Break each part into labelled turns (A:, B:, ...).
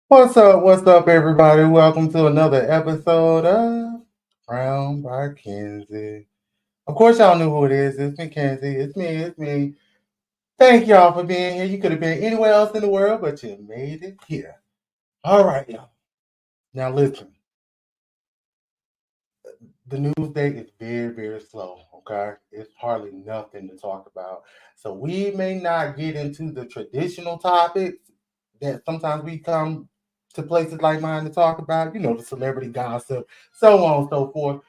A: What's up, everybody? Welcome to another episode of Crown by Kenzie. Of course, y'all know who it is. It's me, Kenzie. It's me. Thank y'all for being here. You could have been anywhere else in the world, but you made it here. All right, y'all. Now, listen, the news day is very, very slow, okay? It's hardly nothing to talk about. So, we may not get into the traditional topics that sometimes we come to places like mine to talk about, the celebrity gossip, so on and so forth.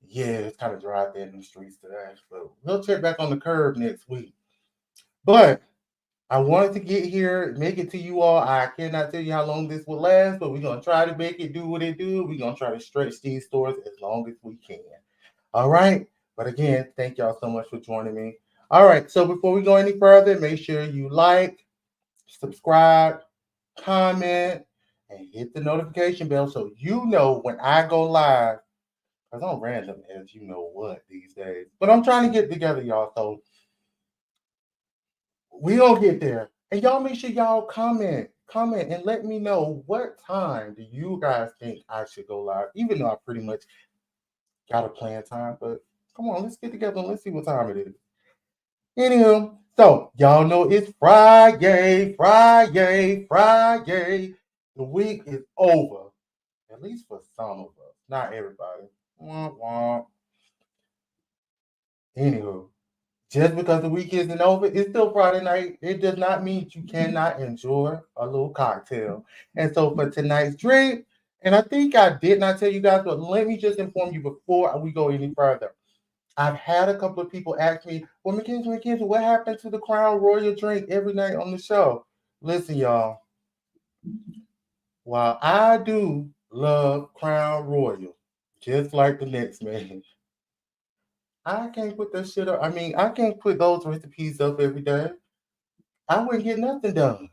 A: Yeah, it's kind of dry there in the streets today, but we'll check back on the curb next week. But I wanted to get here, make it to you all. I cannot tell you how long this will last, but we're gonna try to make it do what it do. We're gonna try to stretch these stories as long as we can. All right. But again, thank y'all so much for joining me. All right. So before we go any further, make sure you like, subscribe, comment, and hit the notification bell so you know when I go live. Because I'm random as you know what these days. But I'm trying to get together, y'all. So we gonna get there. And y'all make sure y'all comment and let me know what time do you guys think I should go live. Even though I pretty much got a plan time, but come on, let's get together and let's see what time it is. Anywho, so y'all know it's Friday. The week is over, at least for some of us, not everybody. Womp womp. Anywho, just because the week isn't over, it's still Friday night. It does not mean you cannot enjoy a little cocktail. And so for tonight's drink, and I think I did not tell you guys, but let me just inform you before we go any further. I've had a couple of people ask me, well, Mackenzie, what happened to the Crown Royal drink every night on the show? Listen, y'all, while I do love Crown Royal, just like the next man, I can't put that shit up. I mean, I can't put those recipes up every day. I wouldn't get nothing done.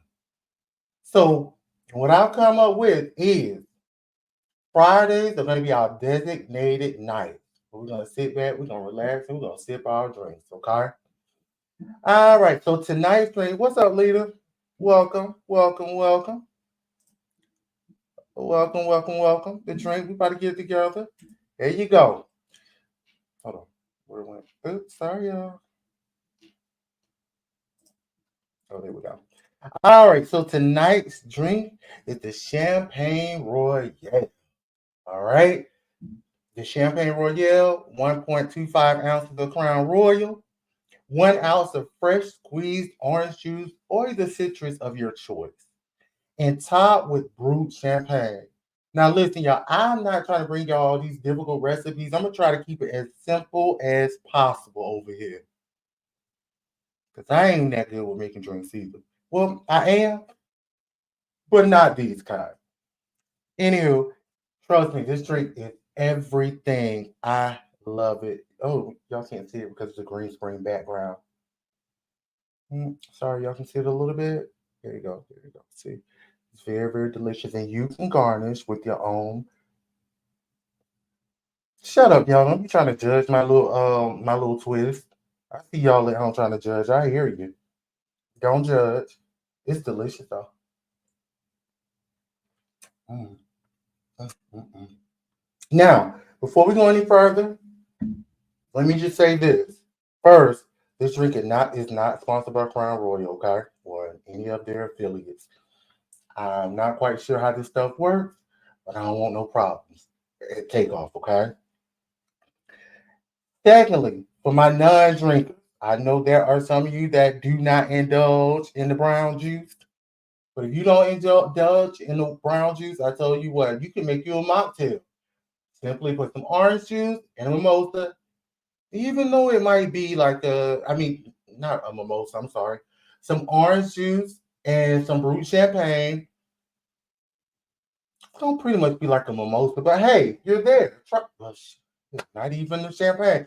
A: So what I'll come up with is Fridays are going to be our designated night. We're going to sit back, we're going to relax, and we're going to sip our drinks, okay? All right, so tonight's drink, what's up, leader? Welcome. Welcome. The drink, we about to get it together. There you go. Hold on. Where it went? Oops, sorry, y'all. Oh, there we go. All right, so tonight's drink is the Champagne Royale. All right. The Champagne Royale, 1.25 ounces of Crown Royal, 1 ounce of fresh squeezed orange juice or the citrus of your choice, and topped with brewed champagne. Now, listen, y'all, I'm not trying to bring y'all all these difficult recipes. I'm going to try to keep it as simple as possible over here because I ain't that good with making drinks either. Well, I am, but not these kinds. Anywho, trust me, this drink is everything. I love it. Oh, y'all can't see it because it's a green screen background. Sorry, y'all can see it a little bit. There you go. See, it's very, very delicious, and you can garnish with your own. Shut up, y'all! Don't be trying to judge my little twist. I see y'all at home trying to judge. I hear you. Don't judge. It's delicious though. Mm, mm. Now, before we go any further, let me just say this. First, this drink is not sponsored by Crown Royal, okay, or any of their affiliates. I'm not quite sure how this stuff works, but I don't want no problems at takeoff, okay? Secondly, for my non-drinkers, I know there are some of you that do not indulge in the brown juice. But if you don't indulge in the brown juice, I tell you what, you can make you a mocktail. Simply put some orange juice and a mimosa, even though it might be not a mimosa, I'm sorry, some orange juice and some brut champagne. It's gonna pretty much be like a mimosa, but hey, you're there. Not even the champagne.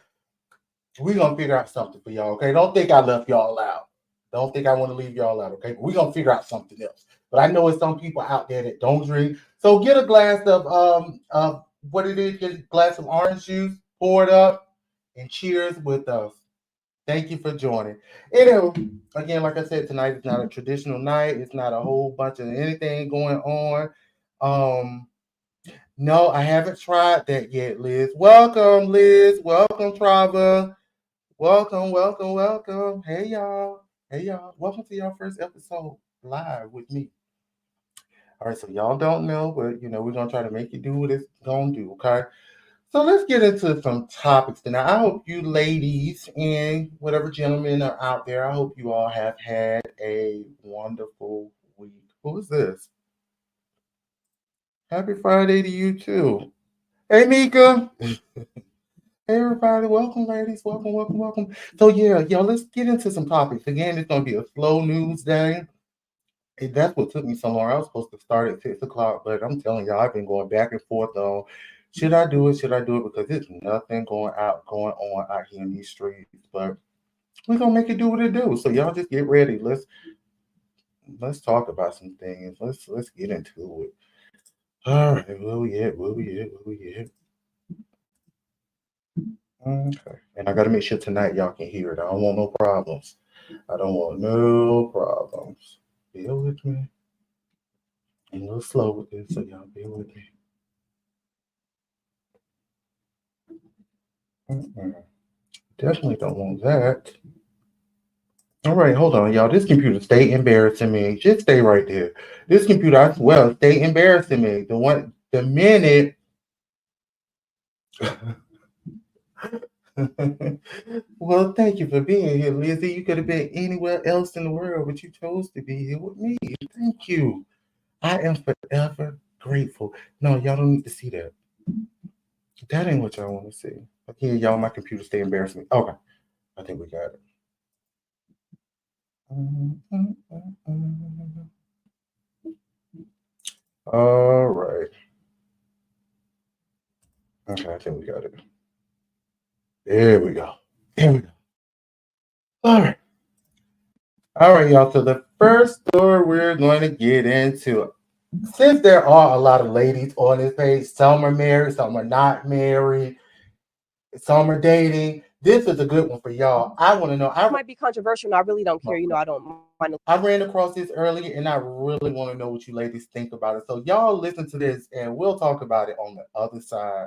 A: We're gonna figure out something for y'all, okay? Don't think I left y'all out. Don't think I want to leave y'all out, okay? We're gonna figure out something else. But I know it's some people out there that don't drink. So get a glass of what it is, get a glass of orange juice, pour it up, and cheers with us. Thank you for joining. Anyway, again, like I said, tonight is not a traditional night. It's not a whole bunch of anything going on. Um, no, I haven't tried that yet, Liz. Welcome, Liz. Welcome, Trava. Welcome, welcome, welcome. Hey, y'all. Hey, y'all. Welcome to your first episode live with me. All right, so y'all don't know, but we're gonna try to make you do what it's gonna do, okay? So let's get into some topics tonight. I hope you ladies and whatever gentlemen are out there, I hope you all have had a wonderful week. Who is this? Happy Friday to you too. Hey Mika. Hey everybody, welcome ladies, welcome, welcome, welcome. So yeah, y'all, let's get into some topics. Again, it's gonna be a slow news day. And that's what took me so long. I was supposed to start at 6 o'clock, but I'm telling y'all, I've been going back and forth on should I do it? Should I do it? Because there's nothing going on out here in these streets. But we're gonna make it do what it do. So y'all just get ready. Let's talk about some things. Let's get into it. All right, where we at? Where we at? Where we at? Okay. And I gotta make sure tonight y'all can hear it. I don't want no problems. I don't want no problems. Bear with me. I'm a little slow with this, so y'all bear with me. Mm-mm. Definitely don't want that. All right, hold on, y'all. This computer stay embarrassing me. Just stay right there. This computer, I swear, stay embarrassing me. The minute. Well, thank you for being here, Lizzie. You could have been anywhere else in the world, but you chose to be here with me. Thank you. I am forever grateful. No, y'all don't need to see that. That ain't what y'all want to see. Okay, y'all, my computer stay embarrassing me. Okay, I think we got it. All right. Okay, I think we got it. There we go. There we go. All right. All right, y'all. So the first story we're going to get into, since there are a lot of ladies on this page, some are married, some are not married, some are dating. This is a good one for y'all. I want to know.
B: It might be controversial, and I really don't care. I don't mind.
A: I ran across this earlier, and I really want to know what you ladies think about it. So y'all listen to this, and we'll talk about it on the other side.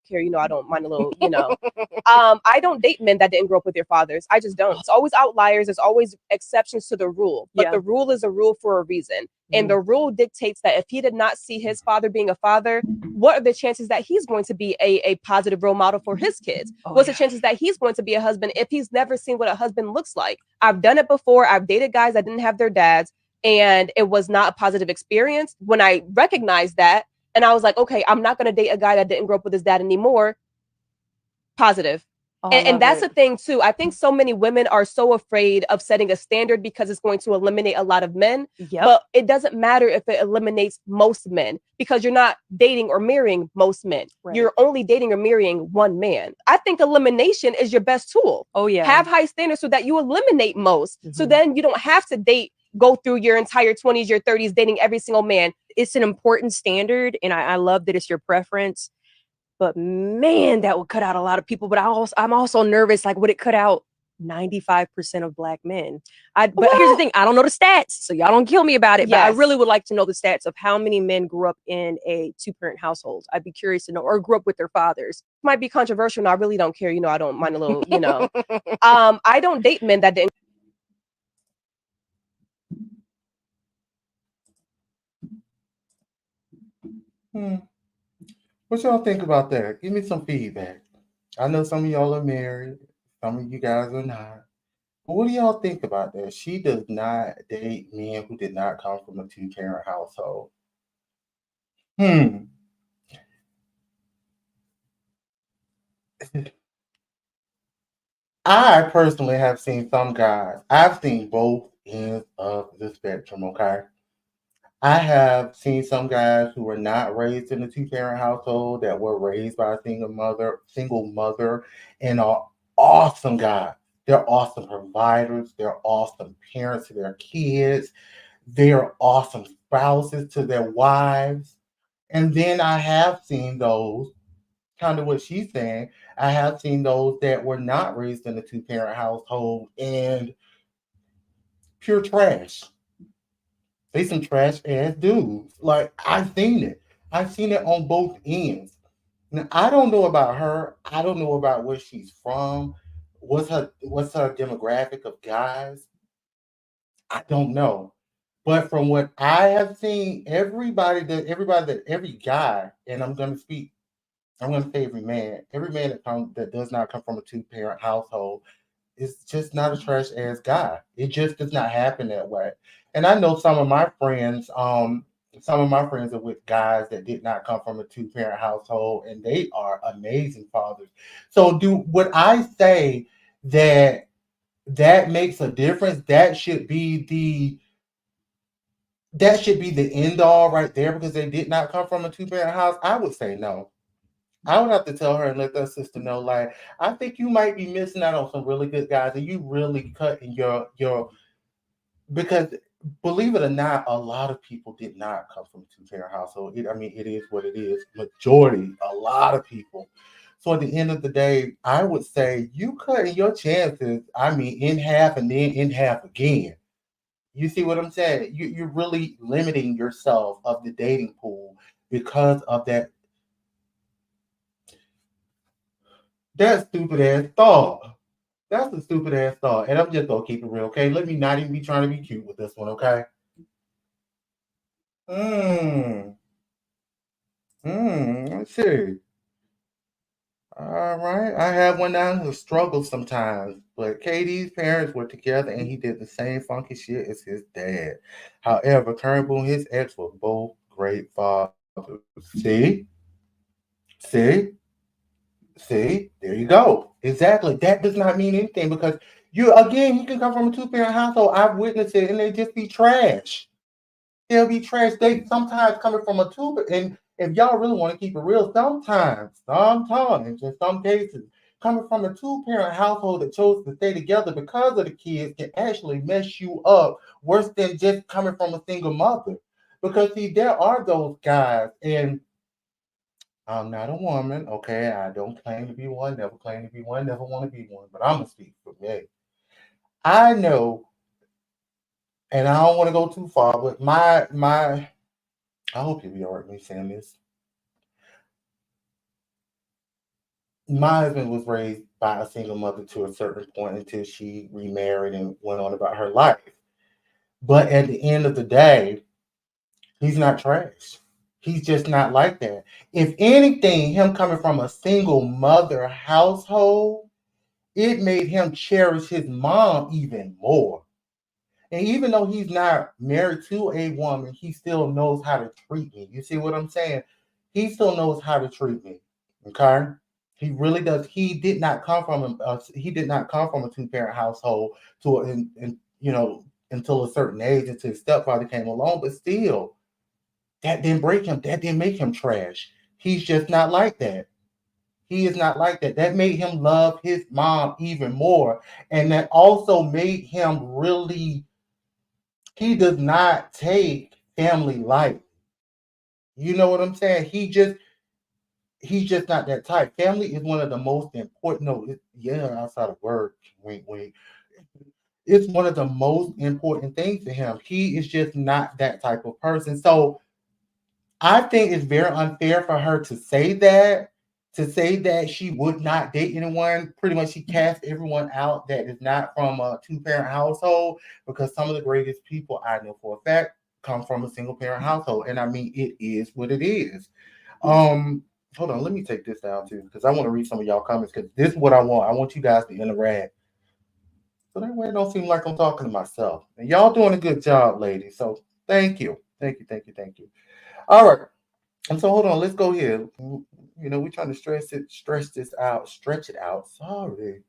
B: Care. I don't mind a little. I don't date men that didn't grow up with their fathers. I just don't. It's always outliers. There's always exceptions to the rule, but the rule is a rule for a reason. And the rule dictates that if he did not see his father being a father, what are the chances that he's going to be a positive role model for his kids? What's the chances that he's going to be a husband if he's never seen what a husband looks like? I've done it before. I've dated guys that didn't have their dads, and it was not a positive experience. When I recognized that, and I was like, okay, I'm not going to date a guy that didn't grow up with his dad anymore. Positive. And that's the thing too. I think so many women are so afraid of setting a standard because it's going to eliminate a lot of men. But it doesn't matter if it eliminates most men, because you're not dating or marrying most men. Right. You're only dating or marrying one man. I think elimination is your best tool. Oh yeah. Have high standards so that you eliminate most. Mm-hmm. So then you don't have to go through your entire 20s, your 30s, dating every single man.
C: It's an important standard, and I love that it's your preference. But man, that would cut out a lot of people. But I'm also nervous. Like, would it cut out 95% of Black men? But here's the thing: I don't know the stats, so y'all don't kill me about it. Yes. But I really would like to know the stats of how many men grew up in a two-parent household. I'd be curious to know, or grew up with their fathers.
B: Might be controversial, and I really don't care. I don't mind a little. I don't date men that didn't.
A: What y'all think about that? Give me some feedback. I know some of y'all are married, some of you guys are not. But what do y'all think about that? She does not date men who did not come from a two-parent household. I personally have seen some guys. I've seen both ends of the spectrum, okay? I have seen some guys who were not raised in a two-parent household, that were raised by a single mother, and are awesome guys. They're awesome providers. They're awesome parents to their kids. They're awesome spouses to their wives. And then I have seen those kind of what she's saying. I have seen those that were not raised in a two-parent household and pure trash. They some trash ass dudes. Like I've seen it. I've seen it on both ends. Now I don't know about her. I don't know about where she's from. What's her demographic of guys? I don't know. But from what I have seen, every guy, and I'm gonna say every man that does not come from a two parent household is just not a trash ass guy. It just does not happen that way. And I know some of my friends are with guys that did not come from a two parent household, and they are amazing fathers. So, do would I say that that makes a difference? That should be the end all right there because they did not come from a two parent house. I would say no. I would have to tell her and let that sister know, like, I think you might be missing out on some really good guys, and you really cutting your because believe it or not, a lot of people did not come from a two parent household. I mean, it is what it is. Majority, a lot of people. So at the end of the day, I would say you cutting your chances. I mean, in half and then in half again. You see what I'm saying? You're really limiting yourself of the dating pool because of that stupid ass thought. That's a stupid ass thought. And I'm just gonna keep it real, okay? Let me not even be trying to be cute with this one, okay? Hmm. Let's see. All right. I have one down who struggles sometimes, but KD's parents were together and he did the same funky shit as his dad. However, Turnbull and his ex were both great fathers. See, see, there you go. Exactly. That does not mean anything because you can come from a two-parent household. I've witnessed it and they just be trash. They'll be trash. They sometimes coming from a two, and if y'all really want to keep it real, sometimes, in some cases, coming from a two-parent household that chose to stay together because of the kids can actually mess you up worse than just coming from a single mother. Because see, there are those guys, and I'm not a woman, okay? I don't claim to be one, never claim to be one, never want to be one, but I'm gonna speak for me. I know, and I don't want to go too far, but my I hope you'll be all right with me saying this. My husband was raised by a single mother to a certain point until she remarried and went on about her life. But at the end of the day, he's not trash. He's just not like that. If anything, him coming from a single mother household, it made him cherish his mom even more. And even though he's not married to a woman, he still knows how to treat me. You see what I'm saying? He still knows how to treat me. Okay, he really does. He did not come from a two parent household until a certain age until his stepfather came along. But still, that didn't break him. That didn't make him trash. He's just not like that. He is not like that. That made him love his mom even more, and that also made him really he does not take family light. You know what I'm saying? He's just not that type. Family is one of the most important. No, yeah, outside of work, wink, wink. It's one of the most important things to him. He is just not that type of person. So I think it's very unfair for her to say that she would not date anyone. Pretty much, she cast everyone out that is not from a two-parent household because some of the greatest people I know for a fact come from a single-parent household, and I mean it is what it is. Um, Hold on, let me take this down too because I want to read some of y'all comments because this is what I want. I want you guys to interact. So that way it don't seem like I'm talking to myself. And y'all doing a good job, ladies. So thank you. Thank you. Thank you. Thank you. All right. And so hold on, let's go here. We're trying to stretch it out. Sorry.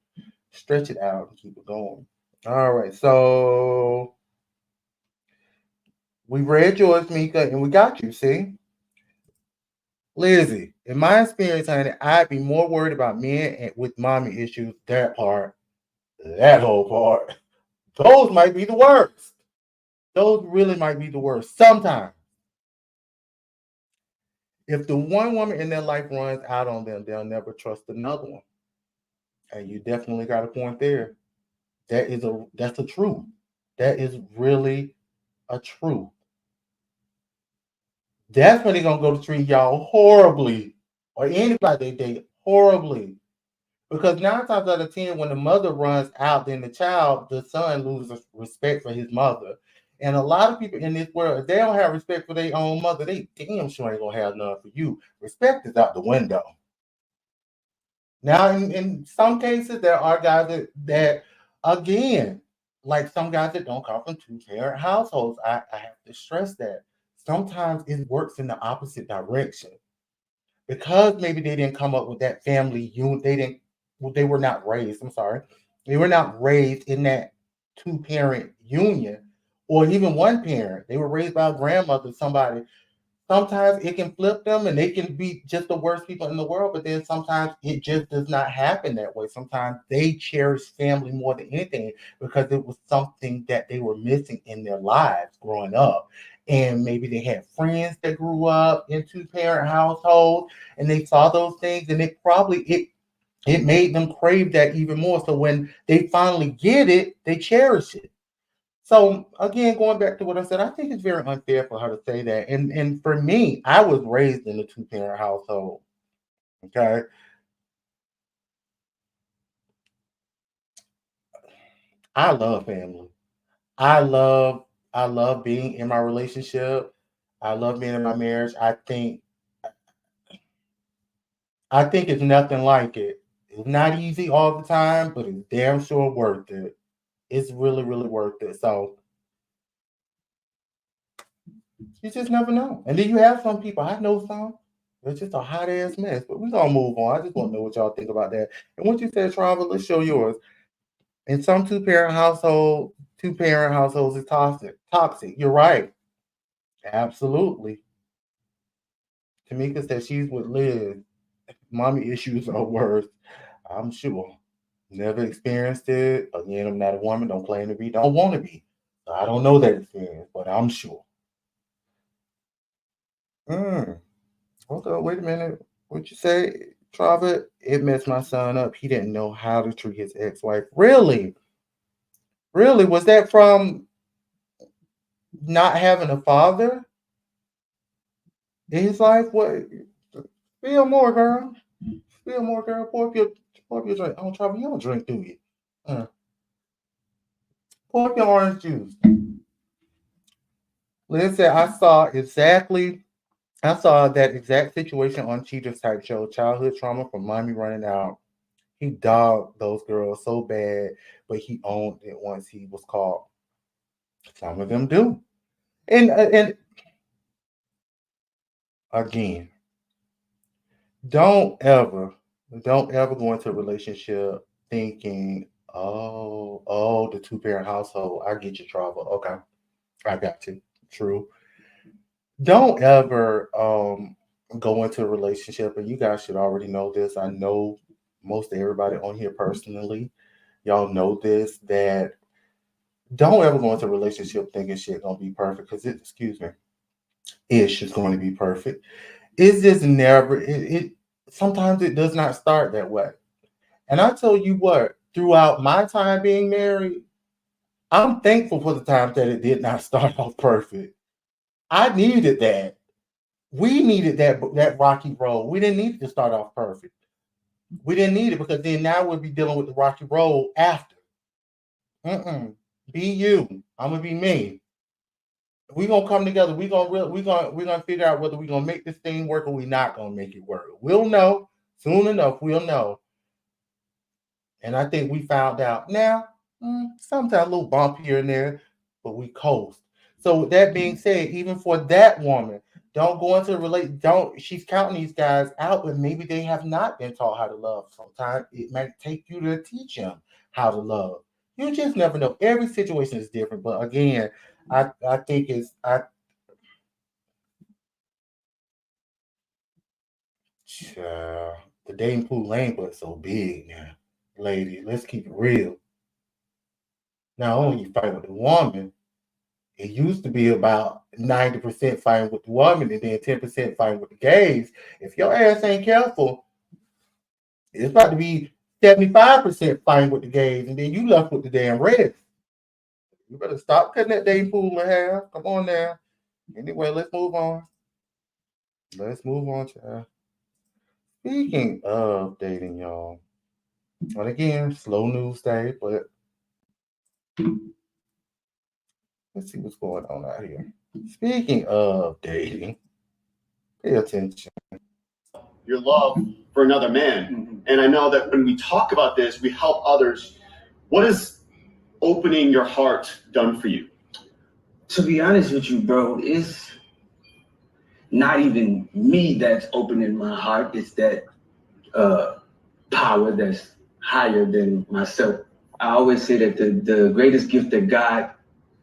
A: Stretch it out and keep it going. All right. So we read yours, Mika, and we got you. See? Lizzie, in my experience, honey, I'd be more worried about men with mommy issues. That part, that whole part. Those might be the worst. Those really might be the worst sometimes. If the one woman in their life runs out on them, they'll never trust another one. And you definitely got a point there. That's a truth. That is really a truth. That's when they're gonna go to treat y'all horribly, or anybody they date horribly. Because 9 times out of 10, when the mother runs out, then the son loses respect for his mother. And a lot of people in this world, if they don't have respect for their own mother, they damn sure ain't gonna have none for you. Respect is out the window. Now, in some cases, there are guys that again, like some guys that don't come from two-parent households. I have to stress that. Sometimes it works in the opposite direction because maybe they didn't come up with that family unit. They didn't. Well, they were not raised. I'm sorry, they were not raised in that two-parent union, or even one parent. They were raised by a grandmother, somebody. Sometimes it can flip them and they can be just the worst people in the world, but then sometimes it just does not happen that way. Sometimes they cherish family more than anything because it was something that they were missing in their lives growing up. And maybe they had friends that grew up in two-parent households and they saw those things, and it made them crave that even more. So when they finally get it, they cherish it. So again, going back to what I said, I think it's very unfair for her to say that. And for me, I was raised in a two-parent household. Okay. I love family. I love I love being in my relationship. I love being in my marriage. I think it's nothing like it. It's not easy all the time, but it's damn sure worth it. It's really, really worth it. So you just never know. And then you have some people, I know some, it's just a hot ass mess. But we're gonna move on. I just want to know what y'all think about that. And what you said, Travel, let's show yours. In some two parent households is toxic. Toxic. You're right. Absolutely. Tamika said she's with Liz. Mommy issues are worse. I'm sure. Never experienced it. Again, I'm not a woman. Don't claim to be. Don't want to be. So I don't know that experience, but I'm sure. Mm. Hold on, wait a minute. What you say, Trava? It messed my son up. He didn't know how to treat his ex-wife. Really? Really? Was that from not having a father in his life? What? Feel more, girl. Feel more, girl. Pour up your drink. Oh, Trava, you don't drink, do you? Uh, Pour up your orange juice. Liz said, I saw that exact situation on Cheetah's Type Show. Childhood trauma from mommy running out. He dogged those girls so bad, but he owned it once he was caught. Some of them do. And again, don't ever, don't ever go into a relationship thinking, the two-parent household. I get your trouble. Okay, I got you. True. Don't ever go into a relationship, and you guys should already know this. I know most everybody on here personally. Y'all know this, that don't ever go into a relationship thinking shit gonna be perfect, because excuse me, it's just going to be perfect. It's just never it sometimes it does not start that way. And I tell you what, throughout my time being married, I'm thankful for the times that it did not start off perfect. I needed that. We needed that rocky road. We didn't need it to start off perfect. We didn't need it, because then now we'll be dealing with the rocky road after. Mm-mm. Be you. I'm gonna be me. We gonna come together. We gonna figure out whether we gonna make this thing work or we not gonna make it work. We'll know soon enough. We'll know. And I think we found out now. Sometimes a little bump here and there, but we coast. So with that being said, even for that woman, don't go into relate. Don't. She's counting these guys out, but maybe they have not been taught how to love. Sometimes it might take you to teach them how to love. You just never know. Every situation is different. But again, I think it's I the dating pool ain't but so big now, lady. Let's keep it real. Not only you fight with the woman, It used to be about 90% fighting with the woman and then 10% fighting with the gays. If your ass ain't careful, it's about to be 75% fighting with the gays, and then you left with the damn rest. You better stop cutting that dating pool in half. Come on now. Anyway, let's move on. Let's move on, child. Speaking of dating, y'all, and again, slow news day, but let's see what's going on out here. Speaking of dating, pay attention.
D: Your love for another man. And I know that when we talk about this, we help others. What has opening your heart done for you?
E: To be honest with you, bro, it's not even me that's opening my heart. It's that power that's higher than myself. I always say that the greatest gift that God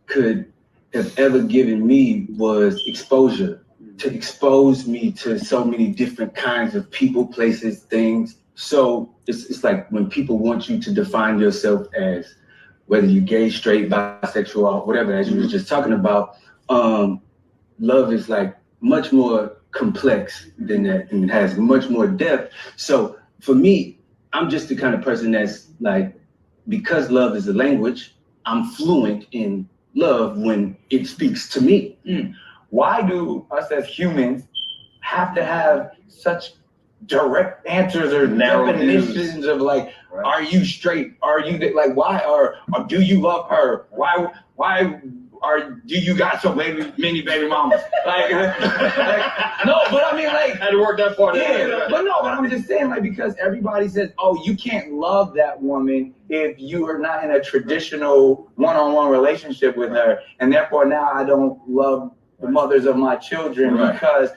E: could have ever given me was exposure, to expose me to so many different kinds of people, places, things. So it's like when people want you to define yourself as whether you're gay, straight, bisexual, or whatever, as you were just talking about, love is like much more complex than that, and it has much more depth. So for me, I'm just the kind of person that's like, because love is a language, I'm fluent in love when it speaks to me. Why do us as humans have to have such direct answers or definitions of like, are you straight? Are you like, why? Or do you love her? Why do you got so many baby mamas? Like, no, but I mean, like,
D: Had to work that far.
E: yeah, but I'm just saying, like, because everybody says, oh, you can't love that woman if you are not in a traditional one-on-one relationship with her, and therefore now I don't love the mothers of my children because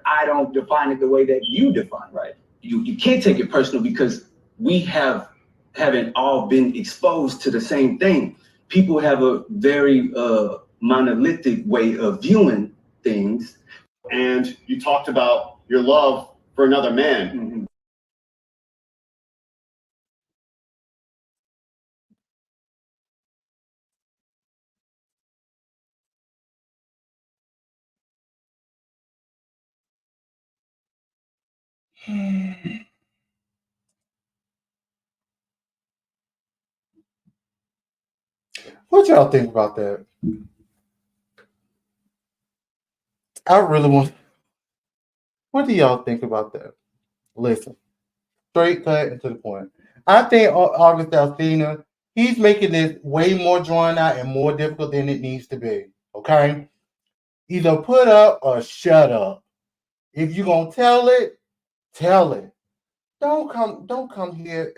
E: I don't define it the way that you define. Right. You can't take it personal because we haven't all been exposed to the same thing. People have a very monolithic way of viewing things.
D: And you talked about your love for another man.
A: What y'all think about that? I really want. What do y'all think about that? Listen, straight cut and to the point. I think August Alsina, he's making this way more drawn out and more difficult than it needs to be. Okay, either put up or shut up. If you're gonna tell it, tell it. Don't come here.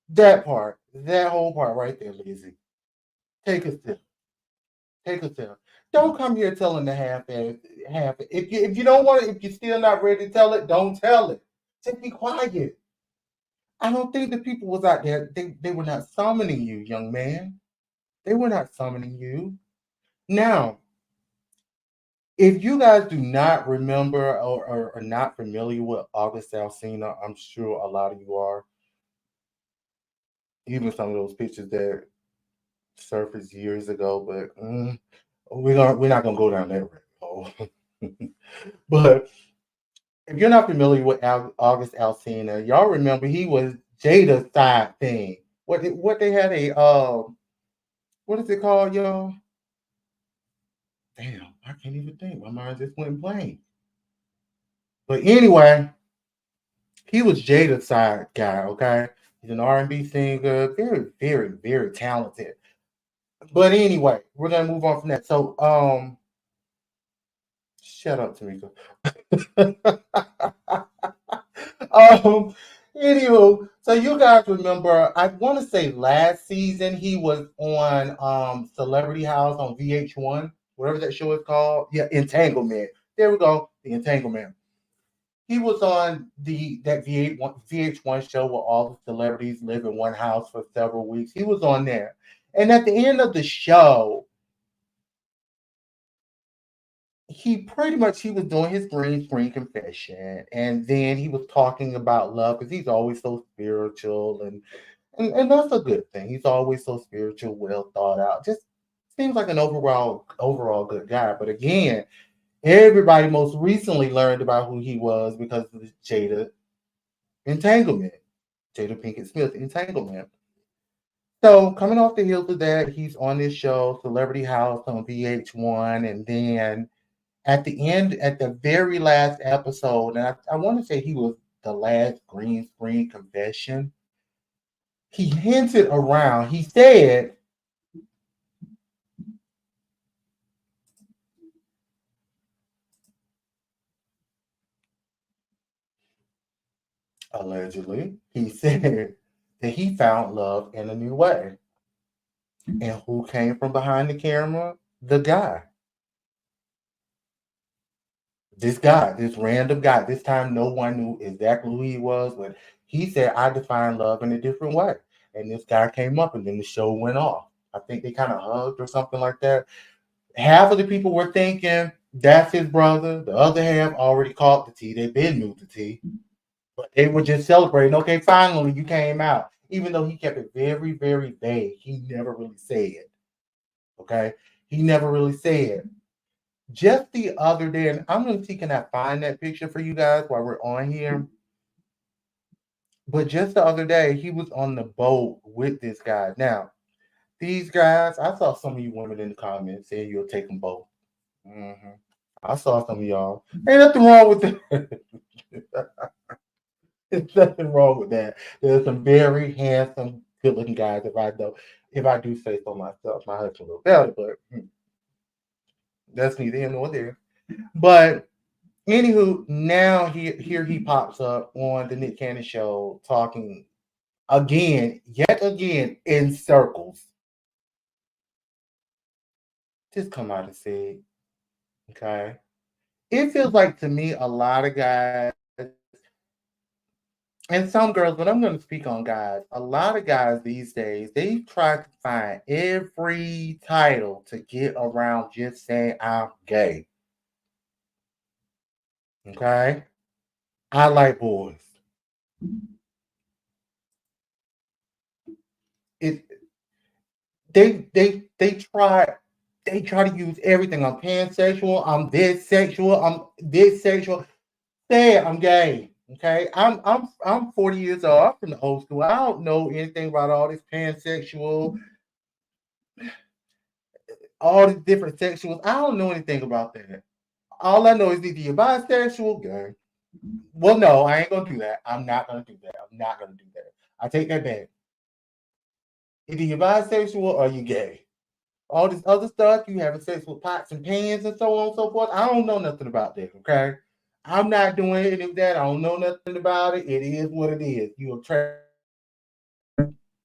A: That part, that whole part right there, Lizzie. Take a sip. Take a sip. Don't come here telling the half. If you don't want it, if you're still not ready to tell it, don't tell it. Just be quiet. I don't think the people was out there. They were not summoning you, young man. They were not summoning you. Now, if you guys do not remember or are not familiar with August Alsina, I'm sure a lot of you are. Even some of those pictures that surfaced years ago, but we're not gonna go down that rabbit hole. But if you're not familiar with August Alsina, y'all remember he was Jada's side thing. What they had what is it called, y'all? Damn, I can't even think. My mind just went blank. But anyway, he was Jada's side guy. Okay, he's an R&B singer, very, very, very talented. But anyway, we're gonna move on from that. So, shut up, Tamika. Anywho, so you guys remember, I want to say last season he was on Celebrity House on VH1, whatever that show is called. Yeah, Entanglement. There we go, the Entanglement. He was on that VH1 show where all the celebrities live in one house for several weeks. He was on there. And at the end of the show, he was doing his green screen confession, and then he was talking about love because he's always so spiritual, and that's a good thing. He's always so spiritual, well thought out, just seems like an overall good guy. But again, everybody most recently learned about who he was because of the Jada entanglement, Jada Pinkett Smith entanglement. So coming off the heels of that, he's on this show, Celebrity House on VH1, and then at the end, at the very last episode, and I want to say he was the last green screen confession. He hinted around. He said, allegedly, he said that he found love in a new way. And who came from behind the camera? The guy. This guy, this random guy. This time, no one knew exactly who he was, but he said, I define love in a different way. And this guy came up, and then the show went off. I think they kind of hugged or something like that. Half of the people were thinking that's his brother. The other half already caught the tea. They've been knew the tea. But they were just celebrating. Okay, finally, you came out. Even though he kept it very, very vague. He never really said. Okay? He never really said. Just the other day, and I'm going to see, can I find that picture for you guys while we're on here? But just the other day, he was on the boat with this guy. Now, these guys, I saw some of you women in the comments saying you'll take them both. Mm-hmm. I saw some of y'all. Ain't nothing wrong with that. There's nothing wrong with that. There's some very handsome, good-looking guys. If I do say so myself, my husband will better, but that's neither here nor there. But anywho, now here he pops up on the Nick Cannon show talking yet again in circles. Just come out and say it. Okay. It feels like to me a lot of guys and some girls, but I'm going to speak on guys. A lot of guys these days, they try to find every title to get around just saying I'm gay. Okay? I like boys. They try to use everything. I'm pansexual, I'm this sexual, I'm this sexual. Say it, I'm gay. Okay, I'm 40 years old. I'm from the old school. I don't know anything about all this pansexual, all these different sexuals. I don't know anything about that. All I know is either you're bisexual, gay. Well, no, I ain't gonna do that. I'm not gonna do that. I'm not gonna do that. I take that back. Either you're bisexual or you gay. All this other stuff, you having sex with pots and pans and so on and so forth. I don't know nothing about that. Okay, I'm not doing any of that. I don't know nothing about it. It is what it is. You attract.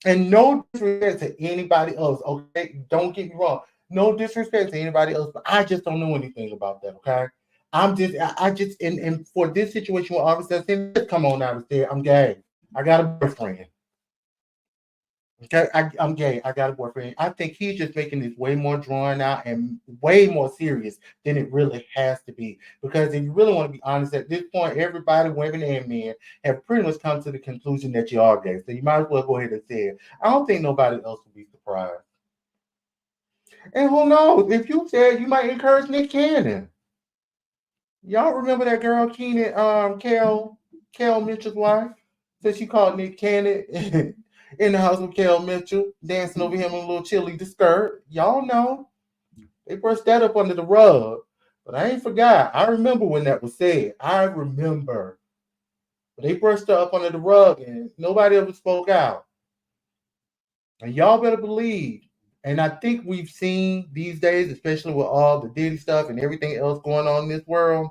A: And no disrespect to anybody else, okay? Don't get me wrong. No disrespect to anybody else, but I just don't know anything about that, okay? I just, and for this situation with Officer said, just come on out and say, I'm gay. I got a boyfriend. Okay, I'm gay. I got a boyfriend. I think he's just making this way more drawn out and way more serious than it really has to be. Because if you really want to be honest, at this point, everybody, women and men, have pretty much come to the conclusion that you are gay. So you might as well go ahead and say it. I don't think nobody else would be surprised. And who knows? If you said, you might encourage Nick Cannon. Y'all remember that girl, Kel Mitchell's wife? So she called Nick Cannon in the house with Kel Mitchell, dancing over him in a little cheerleader skirt. Y'all know. They brushed that up under the rug. But I ain't forgot. I remember when that was said. I remember. But they brushed her up under the rug and nobody ever spoke out. And y'all better believe. And I think we've seen these days, especially with all the Diddy stuff and everything else going on in this world.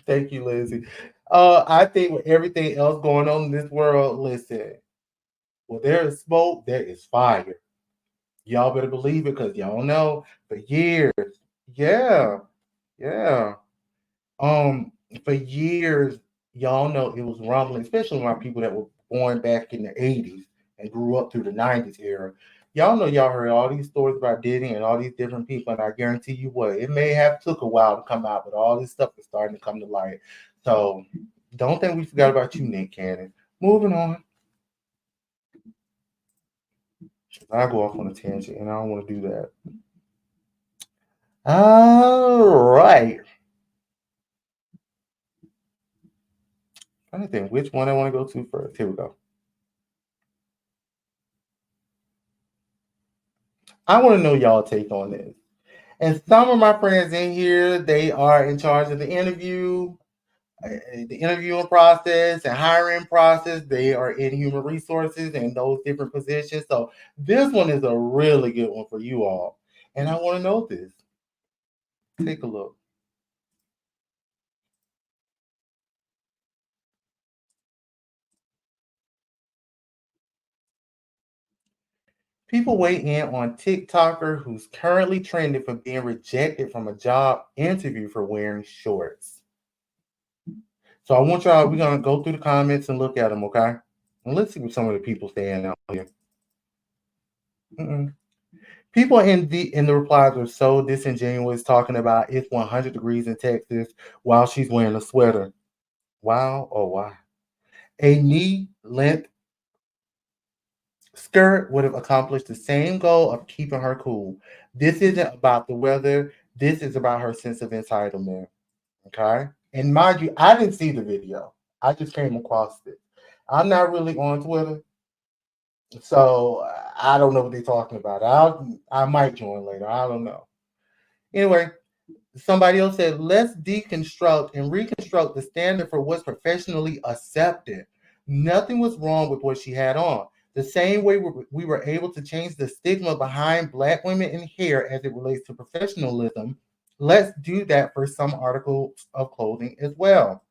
A: Thank you, Lizzie. I think with everything else going on in this world, listen, well, there is smoke, there is fire. Y'all better believe it because y'all know for years. Yeah. For years, y'all know it was rumbling, especially my people that were born back in the 80s and grew up through the 90s era. Y'all know y'all heard all these stories about Diddy and all these different people, and I guarantee you what, it may have took a while to come out, but all this stuff is starting to come to light. So don't think we forgot about you, Nick Cannon. Moving on. I go off on a tangent, and I don't want to do that. All right. I think which one I want to go to first. Here we go. I want to know y'all take on this. And some of my friends in here, they are in charge of the interviewing process and hiring process. They are in human resources and those different positions. So this one is a really good one for you all. And I want to know this. Take a look. People weigh in on TikToker who's currently trending for being rejected from a job interview for wearing shorts. So I want y'all, we're going to go through the comments and look at them, okay? And let's see what some of the people saying out here. People in the replies are so disingenuous, talking about it's 100 degrees in Texas while she's wearing a sweater. Wow, oh why? A knee-length skirt would have accomplished the same goal of keeping her cool. This isn't about the weather. This is about her sense of entitlement. Okay? And mind you, I didn't see the video. I just came across it. I'm not really on Twitter, so I don't know what they're talking about. I might join later. I don't know. Anyway, somebody else said, let's deconstruct and reconstruct the standard for what's professionally accepted. Nothing was wrong with what she had on. The same way we were able to change the stigma behind Black women in hair as it relates to professionalism, let's do that for some articles of clothing as well.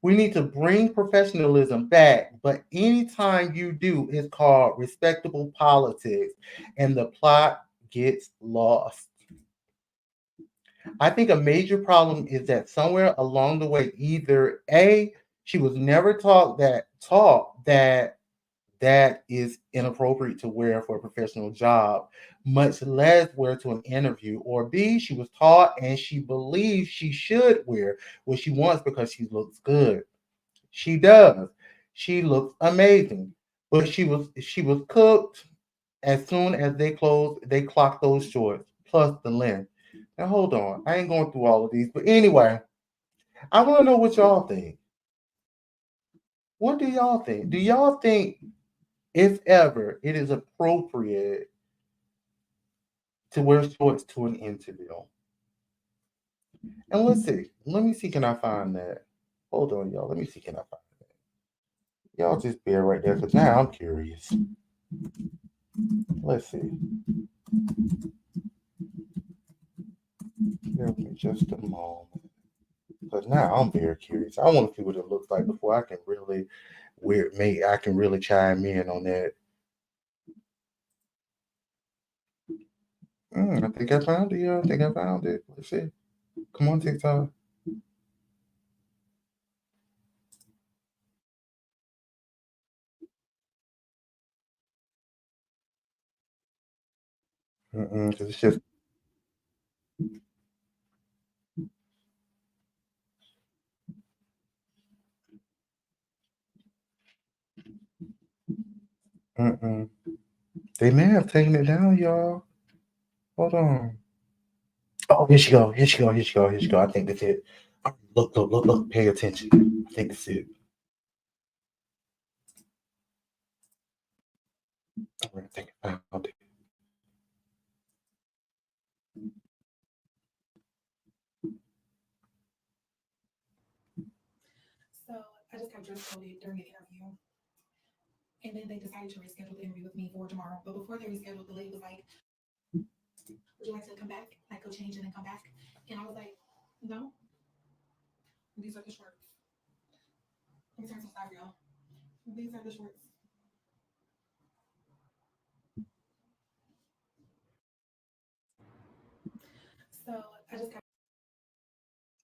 A: We need to bring professionalism back, but anytime you do, it's called respectable politics, and the plot gets lost. I think a major problem is that somewhere along the way, either A, she was never taught that is inappropriate to wear for a professional job, much less wear to an interview, or B, she was taught and she believes she should wear what she wants because she looks good. She does. She looks amazing. But she was cooked as soon as they clocked those shorts, plus the length. Now hold on. I ain't going through all of these. But anyway, I want to know what y'all think. What do y'all think? Do y'all think, if ever, it is appropriate to wear shorts to an interview? And let's see. Let me see, can I find that? Hold on, y'all. Let me see, can I find that? Y'all just bear right there, because now I'm curious. Let's see. Give me just a moment. Because now I'm very curious. I want to see what it looks like before I can really chime in on that. I think I found it. Yeah, I think I found it. Let's see. Come on, TikTok. Because it's just. They may have taken it down, y'all. Hold on. Oh, here she go. Here she go. Here she go. Here she go. I think that's it. Look. Pay attention. I think that's it. I think I found it.
F: So I just got dress coded during the interview. And then they decided to reschedule the interview with me for tomorrow. But before they rescheduled, the lady was like, would you like to come back? Like go change and then come back? And I was like, no. These are the shorts. Let me turn some side, y'all. These are the shorts. So I just got.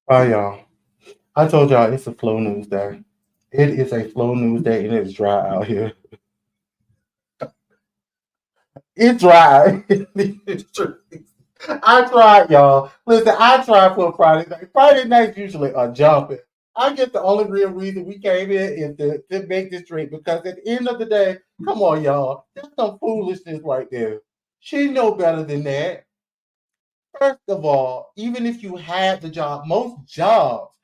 A: Hi, y'all. I told y'all it's a flow news day. It is a flow news day, and it's dry out here. It's dry. I tried, y'all. Listen, I tried for a Friday night. Friday nights usually are jumping. I guess the only real reason we came in is to make this drink because at the end of the day, come on, y'all, that's some foolishness right there. She know better than that. First of all, even if you had the job, most jobs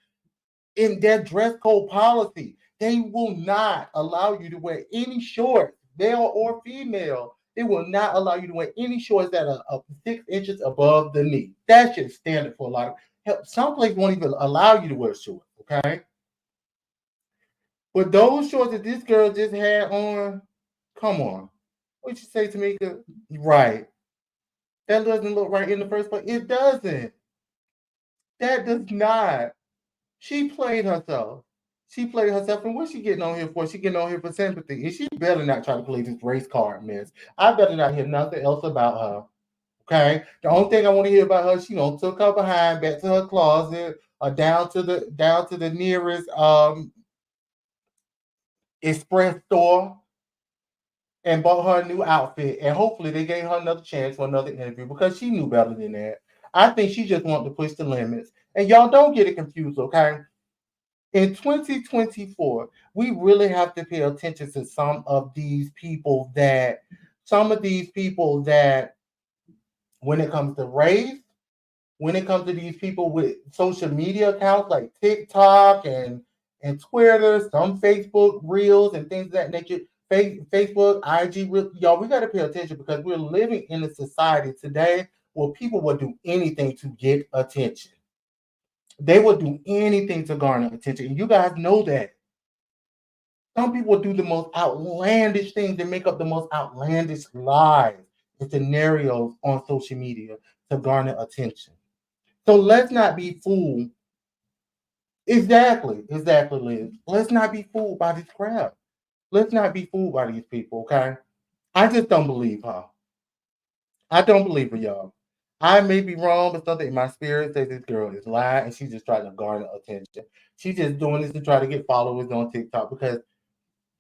A: in their dress code policy, they will not allow you to wear any shorts, male or female. They will not allow you to wear any shorts that are up 6 inches above the knee. That's just standard for a lot of. Hell, some places won't even allow you to wear shorts. Okay, but those shorts that this girl just had on, come on, what you say, Tamika? Right, that doesn't look right in the first place. It doesn't. That does not. She played herself. She played herself, and what's she getting on here for? She getting on here for sympathy, and she better not try to play this race card mess. I better not hear nothing else about her. Okay, the only thing I want to hear about her, she took her behind back to her closet, or down to the nearest express store, and bought her a new outfit, and hopefully they gave her another chance for another interview because she knew better than that. I think she just wanted to push the limits, and y'all don't get it confused, okay? In 2024, we really have to pay attention to some of these people that, when it comes to race, when it comes to these people with social media accounts like TikTok and Twitter, some Facebook Reels and things of that nature, Facebook, IG, y'all, we got to pay attention because we're living in a society today where people will do anything to get attention. They will do anything to garner attention. And you guys know that. Some people do the most outlandish things and make up the most outlandish lies and scenarios on social media to garner attention. So let's not be fooled. Exactly, Liz. Let's not be fooled by this crap. Let's not be fooled by these people, okay? I just don't believe her. I don't believe her, y'all. I may be wrong, but something in my spirit says this girl is lying and she's just trying to garner attention. She's just doing this to try to get followers on TikTok because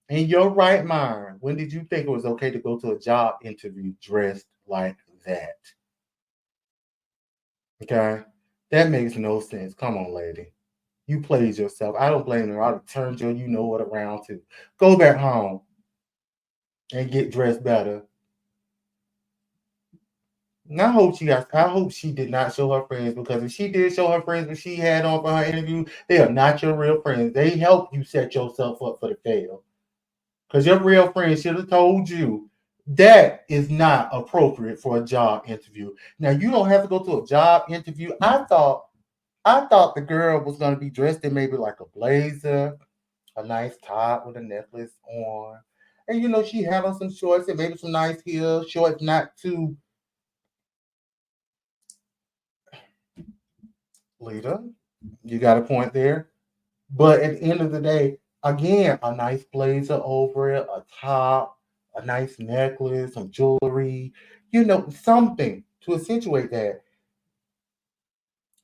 A: in your right mind, when did you think it was okay to go to a job interview dressed like that? Okay? That makes no sense. Come on, lady. You played yourself. I don't blame her. I'd have turned your you know what around too. Go back home and get dressed better. And I hope she did not show her friends because if she did show her friends what she had on for her interview, they are not your real friends. They help you set yourself up for the fail. Because your real friend should have told you that is not appropriate for a job interview. Now you don't have to go to a job interview. I thought the girl was gonna be dressed in maybe like a blazer, a nice top with a necklace on. And she had on some shorts and maybe some nice heels, shorts not too Lita. You got a point there. But at the end of the day, again, a nice blazer over it, a top, a nice necklace, some jewelry, something to accentuate that.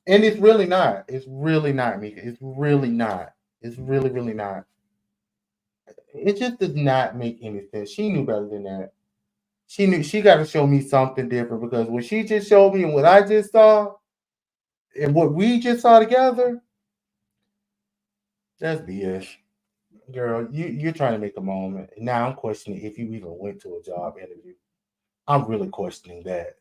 A: And it's really not. It's really not, Mika. It's really not. It's really, really not. It just does not make any sense. She knew better than that. She knew she got to show me something different because what she just showed me and what I just saw and what we just saw together, that's BS. Girl, you're trying to make a moment. Now I'm questioning if you even went to a job interview. I'm really questioning that.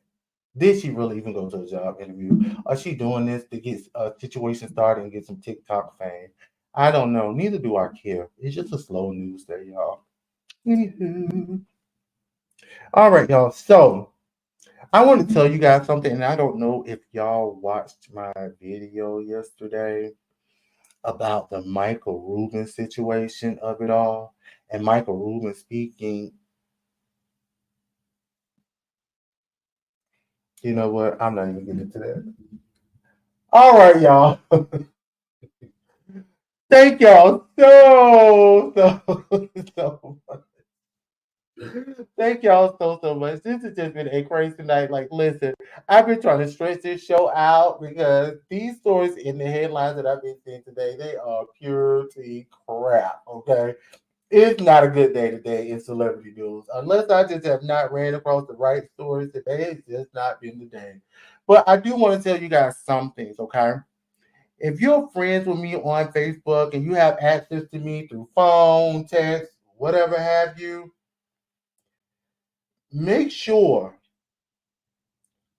A: Did she really even go to a job interview? Or she doing this to get a situation started and get some TikTok fame? I don't know. Neither do I care. It's just a slow news day, y'all. Anywho. All right, y'all. So I want to tell you guys something, and I don't know if y'all watched my video yesterday about the Michael Rubin situation of it all. And Michael Rubin speaking. You know what? I'm not even getting into that. All right, y'all. Thank y'all so much. Thank y'all so much. This has just been a crazy night. Like, listen, I've been trying to stretch this show out because these stories in the headlines that I've been seeing today, they are purely crap. Okay. It's not a good day today in celebrity news. Unless I just have not ran across the right stories today, it's just not been the day. But I do want to tell you guys some things, okay? If you're friends with me on Facebook and you have access to me through phone, text, whatever have you, make sure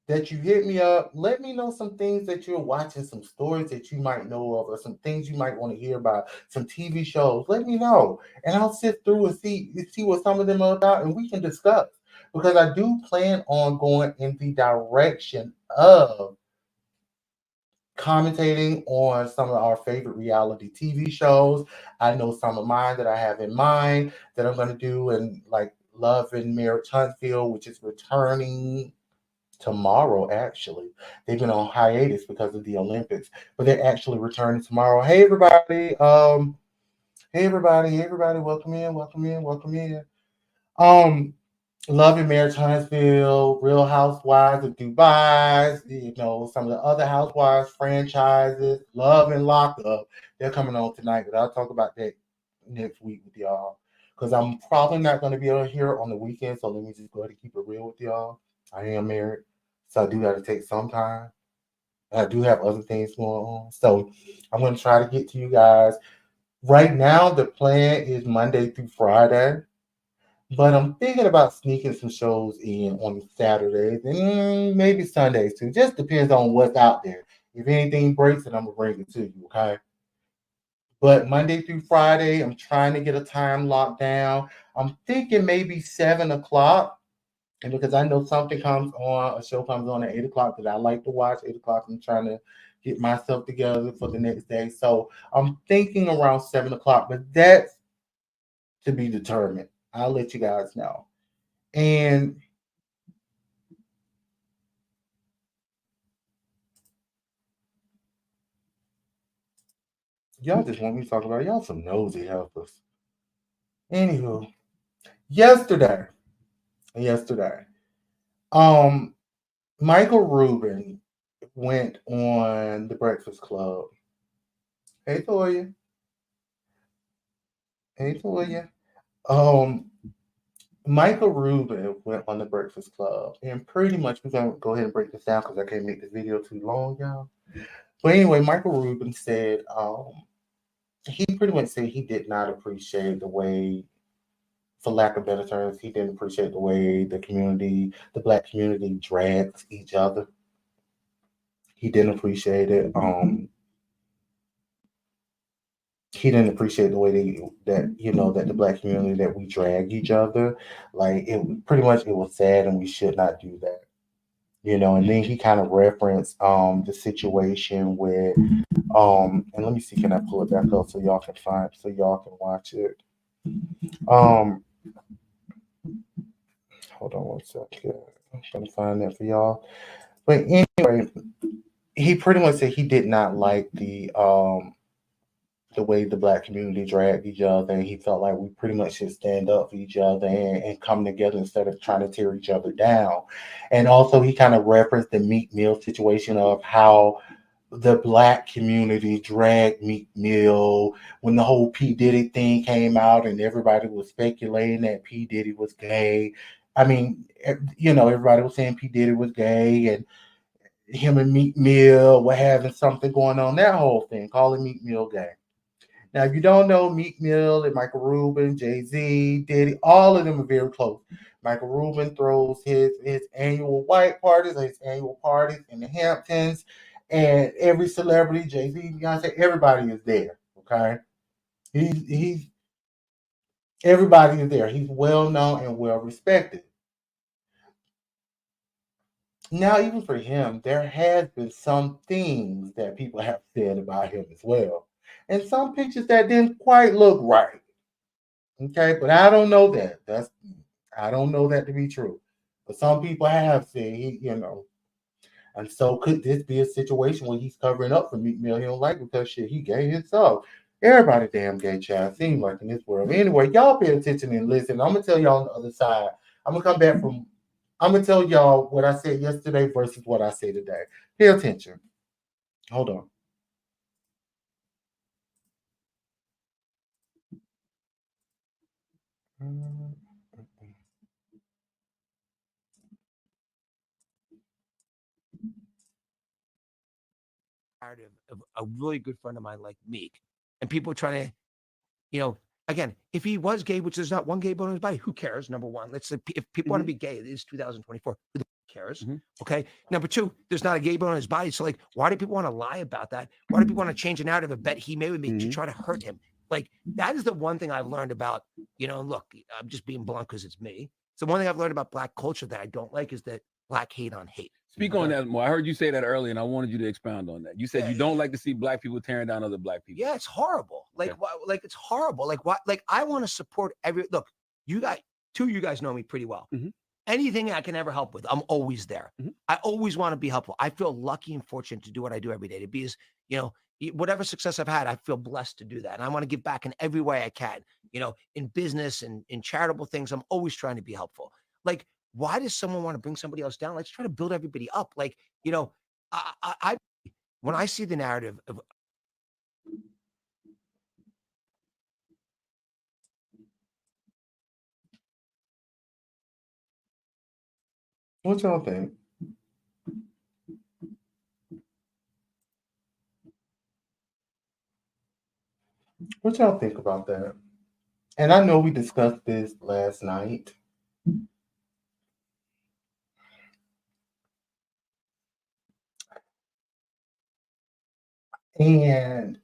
A: that you hit me up. Let me know some things that you're watching, some stories that you might know of, or some things you might want to hear about, some TV shows. Let me know, and I'll sit through and see what some of them are about, and we can discuss. Because I do plan on going in the direction of commentating on some of our favorite reality TV shows. I know some of mine that I have in mind that I'm going to do, and like Love and Marriage Huntsville, which is returning tomorrow. Actually, they've been on hiatus because of the Olympics, but they're actually returning tomorrow. Hey everybody, hey everybody, welcome in, welcome in, welcome in. um Love and Marriage Huntsville, Real Housewives of Dubai, some of the other Housewives franchises, Love and Lockup. They're coming on tonight, but I'll talk about that next week with y'all. Because I'm probably not going to be able to hear it on the weekend, so let me just go ahead and keep it real with y'all. I am married, so I do got to take some time. I do have other things going on. So I'm going to try to get to you guys. Right now, the plan is Monday through Friday. But I'm thinking about sneaking some shows in on Saturdays and maybe Sundays too. Just depends on what's out there. If anything breaks, then I'm gonna bring it to you, okay? But Monday through Friday, I'm trying to get a time locked down. I'm thinking maybe 7 o'clock. And because I know something comes on, a show comes on at 8 o'clock that I like to watch. 8 o'clock, I'm trying to get myself together for the next day. So I'm thinking around 7 o'clock, but that's to be determined. I'll let you guys know. And y'all just want me to talk about y'all some nosy helpers. Anywho, yesterday, yesterday, um, Michael Rubin went on the Breakfast Club. Hey Toya, hey Toya. Um, Michael Rubin went on the Breakfast Club, and pretty much we're gonna go ahead and break this down because I can't make this video too long, y'all. But anyway, Michael Rubin said, he pretty much said he did not appreciate the way, for lack of better terms, he didn't appreciate the way the black community drags each other. He didn't appreciate it. He didn't appreciate the way that the black community, that we drag each other. Like, it pretty much, it was sad, and we should not do that. And then he kind of referenced the situation with and let me see, can I pull it back up so y'all can watch it. Um Hold on one second. I'm trying to find that for y'all. But anyway, he pretty much said he did not like the way the black community dragged each other, and he felt like we pretty much should stand up for each other and come together instead of trying to tear each other down. And also, he kind of referenced the Meek Mill situation of how the black community dragged Meek Mill when the whole P. Diddy thing came out and everybody was speculating that P. Diddy was gay. I mean, everybody was saying P. Diddy was gay, and him and Meek Mill were having something going on. That whole thing, calling Meek Mill gay. Now, if you don't know, Meek Mill and Michael Rubin, Jay-Z, Diddy, all of them are very close. Michael Rubin throws his annual white parties, his annual parties in the Hamptons, and every celebrity, Jay-Z, Beyonce, everybody is there. Okay, he's everybody is there. He's well known and well respected. Now, even for him, there has been some things that people have said about him as well, and some pictures that didn't quite look right. Okay, but I don't know that. I don't know that to be true. But some people have said and so could this be a situation where he's covering up for Meek Mill? He don't like because shit, he gay himself. Everybody damn gay, child. Seems like in this world. Anyway, y'all pay attention and listen. I'm gonna tell y'all on the other side. I'm gonna come back from. I'm gonna tell y'all what I said yesterday versus what I say today. Pay attention. Hold on.
G: narrative of a really good friend of mine like Meek, and people trying to, you know, again, if he was gay, which there's not one gay bone in his body, who cares? Number one, let's say if people want to be gay, it is 2024. Who the cares? Okay. Number two, there's not a gay bone in his body. So like, why do people want to lie about that? Why do people want to change a narrative of bet he made with me to try to hurt him? Like, that is the one thing I've learned about, you know, look, I'm just being blunt because it's me. So one thing I've learned about Black culture that I don't like is that Black hate on hate.
H: Speak on that more. I heard you say that earlier, and I wanted you to expound on that. You said you don't like to see Black people tearing down other Black people.
G: Yeah, it's horrible. Like, like it's horrible. Like, what? Like, I want to support look. You guys, two of you guys know me pretty well. Anything I can ever help with, I'm always there. I always want to be helpful. I feel lucky and fortunate to do what I do every day. To be as, you know, whatever success I've had, I feel blessed to do that, and I want to give back in every way I can. You know, in business and in charitable things, I'm always trying to be helpful. Like, why does someone want to bring somebody else down? Let's try to build everybody up. Like, you know, I when I see the narrative of
A: what y'all think? What y'all think about that? And I know we discussed this last night. And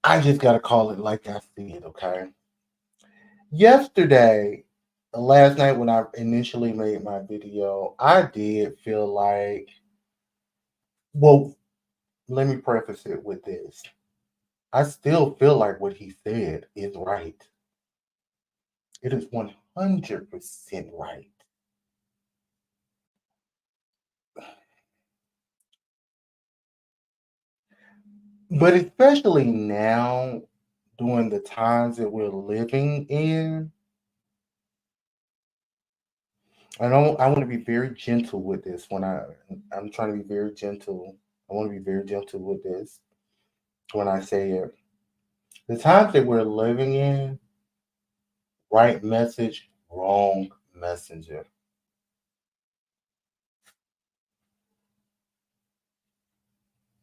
A: I just got to call it like I see it, okay? Yesterday, last night when I initially made my video, I did feel like, well, let me preface it with this. I still feel like what he said is right. It is 100% right. But especially now, during the times that we're living in, I want to be very gentle with this I'm trying to be very gentle. I want to be very gentle with this when I say it. The times that we're living in, right message, wrong messenger.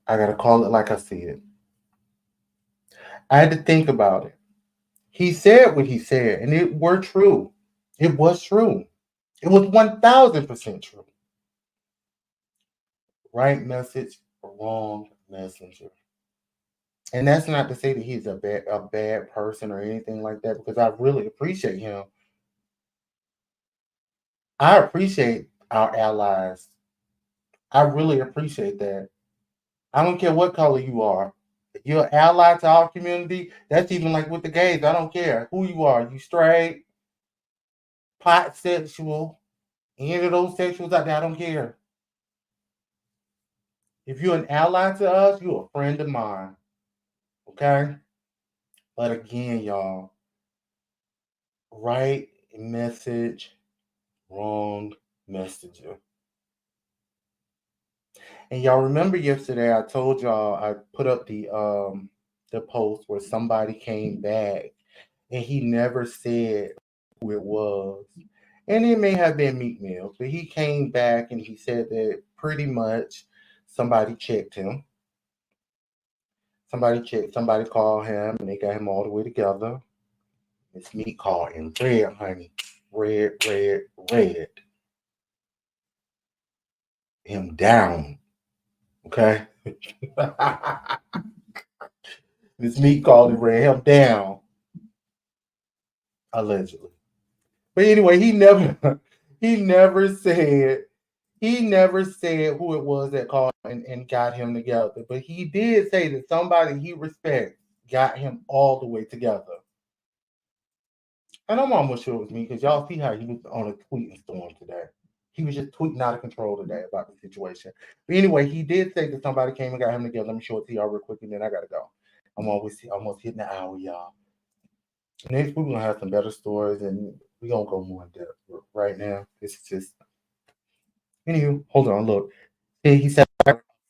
A: I got to call it like I see it. I had to think about it. He said what he said, and it were true. It was true. It was 1000% true. Right message, wrong messenger. And that's not to say that he's a bad person or anything like that, because I really appreciate him. I appreciate our allies. I really appreciate that. I don't care what color you are. If you're an ally to our community, that's even like with the gays. I don't care who you are. You straight, pot sexual, any of those sexuals out there, I don't care. If you're an ally to us, you're a friend of mine. Okay? But again, y'all, right message, wrong messenger. And y'all remember yesterday I told y'all I put up the post where somebody came back and he never said who it was. And it may have been Meat Mills, but he came back and he said that pretty much somebody checked him. Somebody called him and they got him all the way together. Miss Meat called him red, honey. Red. Him down. Okay? Miss Meat called him red, him down. Allegedly. But anyway, he never said who it was that called and got him together. But he did say that somebody he respects got him all the way together. And I'm almost sure it was me, because y'all see how he was on a tweeting storm today. He was just tweeting out of control today about the situation. But anyway, he did say that somebody came and got him together. Let me show it to y'all real quick, and then I gotta go. I'm almost hitting the hour, y'all. Next week we're gonna have some better stories, and we're gonna go more in depth. Right now, this is just. Anywho, hold on, look. He said,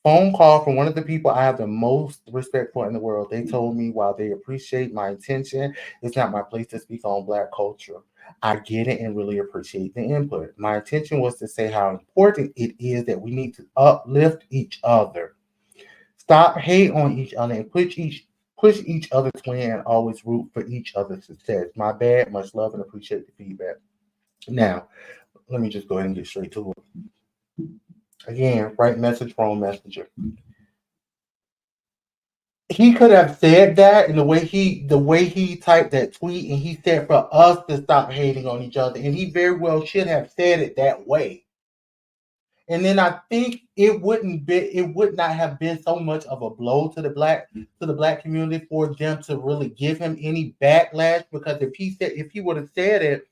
A: phone call from one of the people I have the most respect for in the world. They told me while they appreciate my intention, it's not my place to speak on Black culture. I get it and really appreciate the input. My intention was to say how important it is that we need to uplift each other. Stop hate on each other and push each other's win and always root for each other's success. My bad, much love and appreciate the feedback. Now, let me just go ahead and get straight to it. Again, right message, wrong messenger. He could have said that in the way he typed that tweet, and he said for us to stop hating on each other, and he very well should have said it that way. And then I think it would not have been so much of a blow to the black community for them to really give him any backlash, because if he would have said it,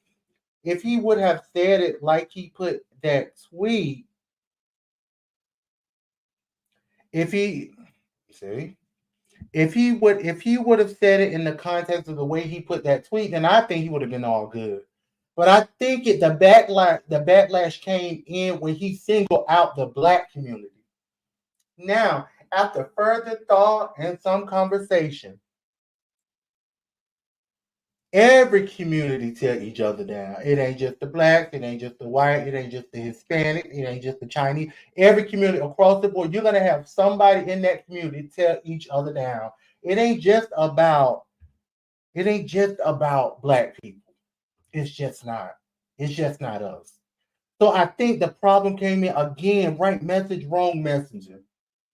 A: if he would have said it like he put that tweet, if he would have said it in the context of the way he put that tweet, then I think he would have been all good. But I think the backlash came in when he singled out the black community. Now, after further thought and some conversation, every community tear each other down. It ain't just the blacks, it ain't just the white, it ain't just the Hispanic, it ain't just the Chinese. Every community across the board, you're gonna have somebody in that community tear each other down. It ain't just about black people. It's just not. It's just not us. So I think the problem came in again, right message, wrong messenger.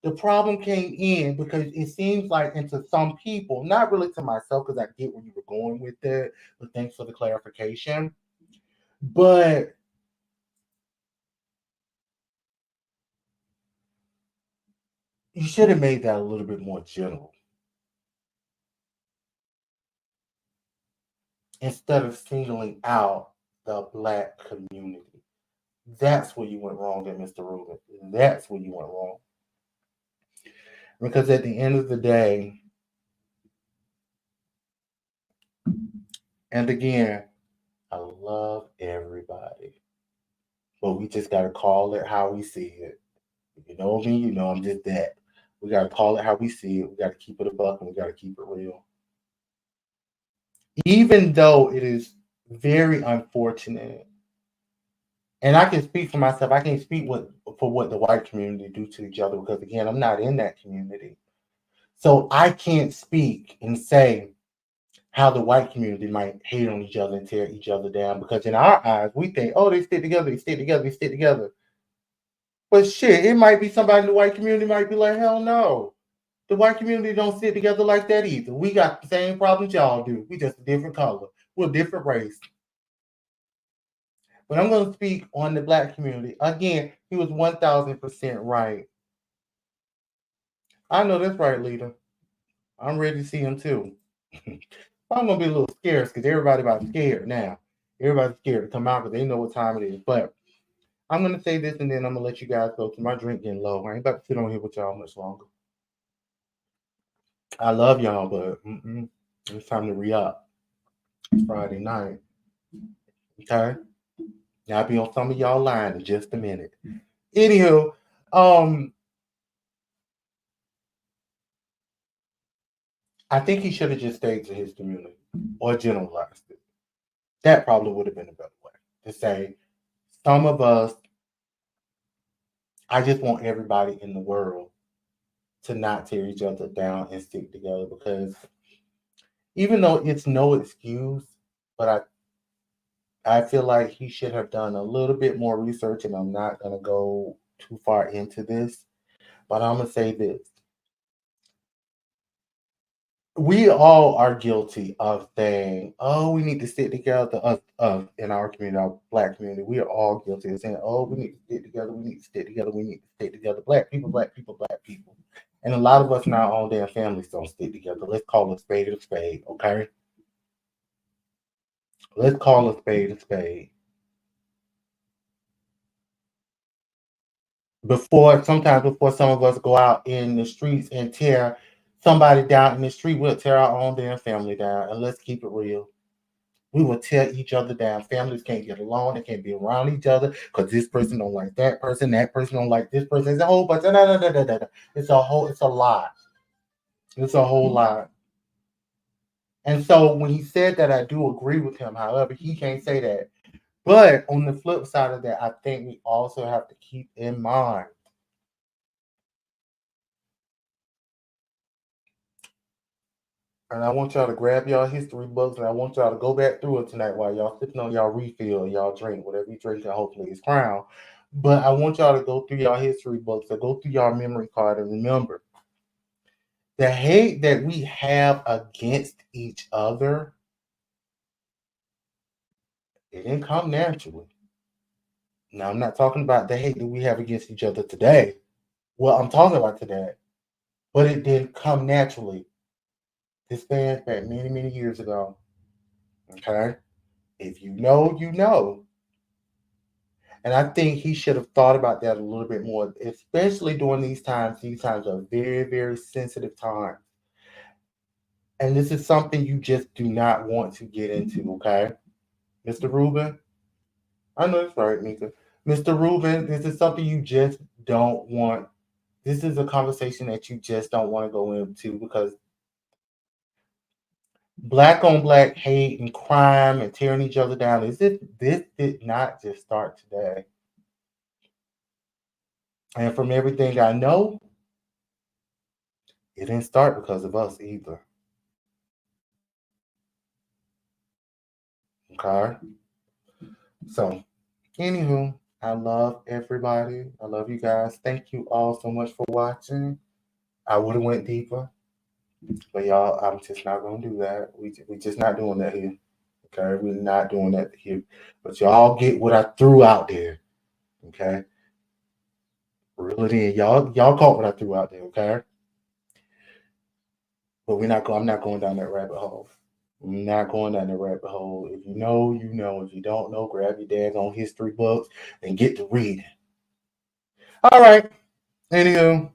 A: The problem came in because it seems like, and to some people, not really to myself, because I get where you were going with that, but thanks for the clarification. But you should have made that a little bit more general. Instead of singling out the black community. That's where you went wrong at Mr. Rubin. That's where you went wrong. Because at the end of the day, and again, I love everybody. But we just got to call it how we see it. If you know me, you know I'm just that. We got to call it how we see it. We got to keep it a buck and we got to keep it real. Even though it is very unfortunate, and I can speak for myself, I can't speak for what the white community do to each other, because again, I'm not in that community. So I can't speak and say how the white community might hate on each other and tear each other down, because in our eyes, we think, oh, they stick together, they stick together, they stick together. But shit, it might be somebody in the white community might be like, hell no. The white community don't sit together like that either. We got the same problems y'all do. We just a different color. We're a different race. But I'm going to speak on the black community. Again, he was 1,000% right. I know that's right, leader. I'm ready to see him too. I'm going to be a little scared because everybody about scared now. Everybody's scared to come out because they know what time it is. But I'm going to say this and then I'm going to let you guys go because my drink getting low. I ain't about to sit on here with y'all much longer. I love y'all, but it's time to re-up. It's Friday night. Okay? Now I'll be on some of y'all line in just a minute. Anywho, I think he should have just stayed to his community or generalized it. That probably would have been a better way to say, some of us, I just want everybody in the world to not tear each other down and stick together, because even though it's no excuse, but I feel like he should have done a little bit more research, and I'm not going to go too far into this, but I'm going to say this. We all are guilty of saying, oh, we need to stick together, us in our community, our black community. We are all guilty of saying, oh, we need to stick together, we need to stick together, we need to stick together. Black people, black people, black people. And a lot of us in our own damn families don't stick together. Let's call a spade, okay? Let's call a spade a spade. Sometimes before some of us go out in the streets and tear somebody down in the street, we'll tear our own damn family down. And let's keep it real. We will tear each other down. Families can't get along. They can't be around each other because this person don't like that person don't like this person. It's a whole bunch. It's a lot. It's a whole lot. And so when he said that, I do agree with him. However, he can't say that. But on the flip side of that, I think we also have to keep in mind and I want y'all to grab y'all history books and I want y'all to go back through it tonight while y'all sipping on y'all refill, y'all drink, whatever you drink, and hopefully it's Crown. But I want y'all to go through y'all history books or go through y'all memory card and remember the hate that we have against each other, it didn't come naturally. Now, I'm not talking about the hate that we have against each other today. Well, I'm talking about today, but it didn't come naturally. This spans back many, many years ago. Okay? If you know, you know. And I think he should have thought about that a little bit more, especially during these times. These times are very, very sensitive times. And this is something you just do not want to get into, okay? Mr. Rubin? I know it's right, Mika. Mr. Rubin, this is something you just don't want. This is a conversation that you just don't want to go into because black on black hate and crime and tearing each other down, this did not just start today. And from everything I know, it didn't start because of us either. Okay? So, anywho, I love everybody. I love you guys. Thank you all so much for watching. I would have went deeper, but y'all, I'm just not gonna do that. We just not doing that here. Okay, we're not doing that here. But y'all get what I threw out there. Okay, reel it in. Y'all caught what I threw out there. Okay, but we're not going. I'm not going down that rabbit hole. I'm not going down the rabbit hole. If you know, you know. If you don't know, grab your daggone history books and get to reading. All right. Anywho,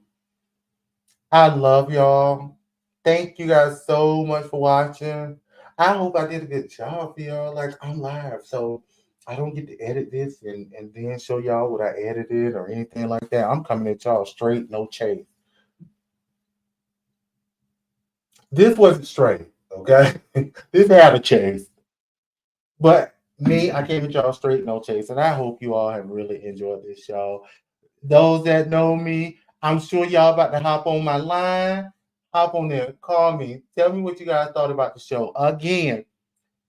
A: I love y'all. Thank you guys so much for watching. I hope I did a good job for y'all. Like, I'm live, so I don't get to edit this and then show y'all what I edited or anything like that. I'm coming at y'all straight, no chase. This wasn't straight, okay? This had a chase. But me, I came at y'all straight, no chase. And I hope you all have really enjoyed this show. Those that know me, I'm sure y'all about to hop on my line. Hop on there, call me. Tell me what you guys thought about the show. Again,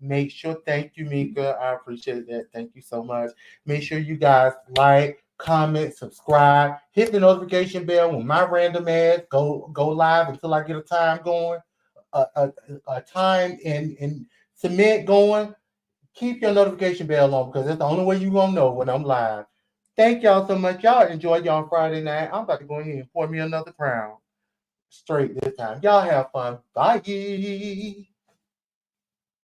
A: make sure, thank you, Mika. I appreciate that. Thank you so much. Make sure you guys like, comment, subscribe, hit the notification bell when my random ads go live until I get a time going, a time and submit going. Keep your notification bell on because that's the only way you're going to know when I'm live. Thank y'all so much. Y'all enjoy y'all Friday night. I'm about to go ahead and pour me another Crown. Straight this time. Y'all have fun. Bye.